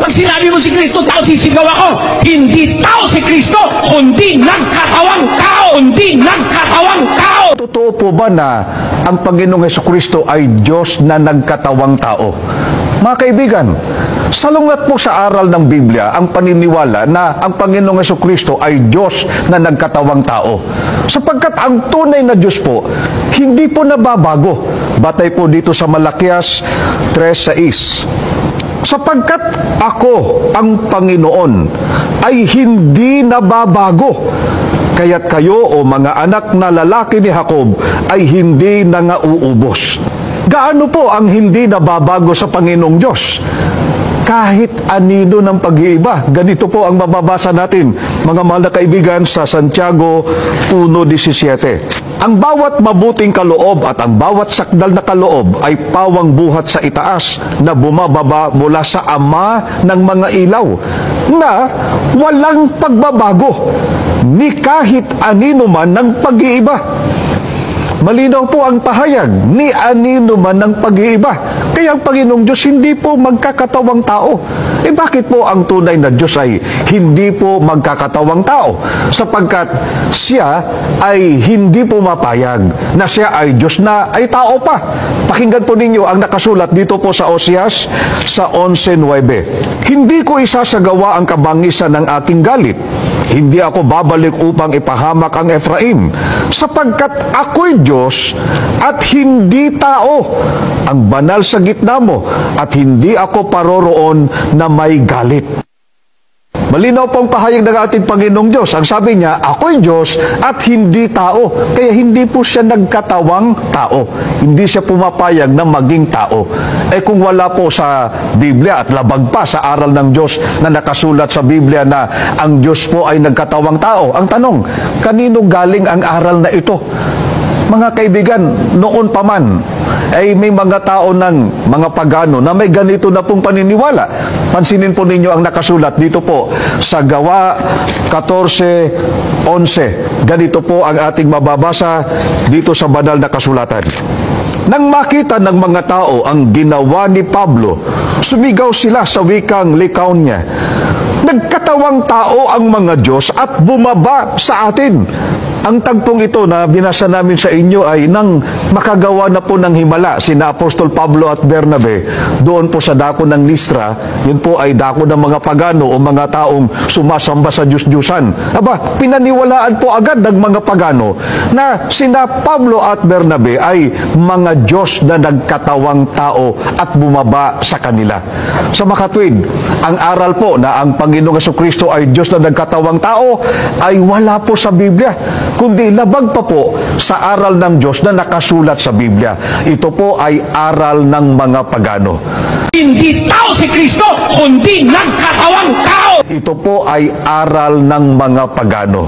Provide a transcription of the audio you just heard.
Pag sinabi mo si Kristo, tao, sisigaw ako. Hindi tao si Kristo, kundi nagkatawang tao. Kundi nagkatawang tao. Totoo po ba na ang Panginoong Jesucristo ay Diyos na nagkatawang tao? Mga kaibigan, salungat po sa aral ng Biblia ang paniniwala na ang Panginoong Jesucristo ay Diyos na nagkatawang tao. Sapagkat ang tunay na Diyos po, hindi po nababago. Batay po dito sa Malakias 3:6. Sapagkat ako, ang Panginoon, ay hindi nababago. Kaya't kayo o mga anak na lalaki ni Jacob ay hindi nangauubos. Gaano po ang hindi nababago sa Panginoong Diyos? Kahit anino ng pag-iiba. Ganito po ang mababasa natin, mga mahal na kaibigan, sa Santiago 1:17. Ang bawat mabuting kaloob at ang bawat sakdal na kaloob ay pawang buhat sa itaas na bumababa mula sa Ama ng mga ilaw na walang pagbabago ni kahit anino man ng pag-iiba. Malinaw po ang pahayag, ni anino man ng pag-iiba. Kaya ang Panginoong Diyos hindi po magkakatawang tao. Bakit po ang tunay na Diyos ay hindi po magkakatawang tao? Sapagkat siya ay hindi po mapayag na siya ay Diyos na ay tao pa. Pakinggan po ninyo ang nakasulat dito po sa Oseas sa 11:9. Hindi ko isasagawa ang kabangisan ng aking galit. Hindi ako babalik upang ipahamak ang Efraim, sapagkat ako'y Diyos at hindi tao, ang banal sa gitna mo, at hindi ako paroroon na may galit. Malinaw pong pahayag ng ating Panginoong Diyos. Ang sabi niya, ako'y Diyos at hindi tao. Kaya hindi po siya nagkatawang tao. Hindi siya pumapayag na maging tao. Kung wala po sa Biblia at labag pa sa aral ng Diyos na nakasulat sa Biblia na ang Diyos po ay nagkatawang tao. Ang tanong, kanino galing ang aral na ito? Mga kaibigan, noon pa man, ay may mga tao ng mga pagano na may ganito na pong paniniwala. Pansinin po ninyo ang nakasulat dito po sa Gawa 14:11. Ganito po ang ating mababasa dito sa banal na kasulatan. Nang makita ng mga tao ang ginawa ni Pablo, sumigaw sila sa wikang Lycaonia, nagkatawang tao ang mga Diyos at bumaba sa atin. Ang tagpong ito na binasa namin sa inyo ay nang makagawa na po ng himala sina Apostol Pablo at Bernabe doon po sa dako ng Listra. Yun po ay dako ng mga pagano o mga taong sumasamba sa Diyos-Diyusan. Pinaniwalaan po agad ng mga pagano na sina Pablo at Bernabe ay mga Diyos na nagkatawang tao at bumaba sa kanila. Sa makatwid, ang aral po na ang Panginoong Jesucristo ay Diyos na nagkatawang tao ay wala po sa Biblia, kundi labag pa po sa aral ng Diyos na nakasulat sa Biblia. Ito po ay aral ng mga pagano. Hindi tao si Kristo, kundi nagkatawang tao. Ito po ay aral ng mga pagano.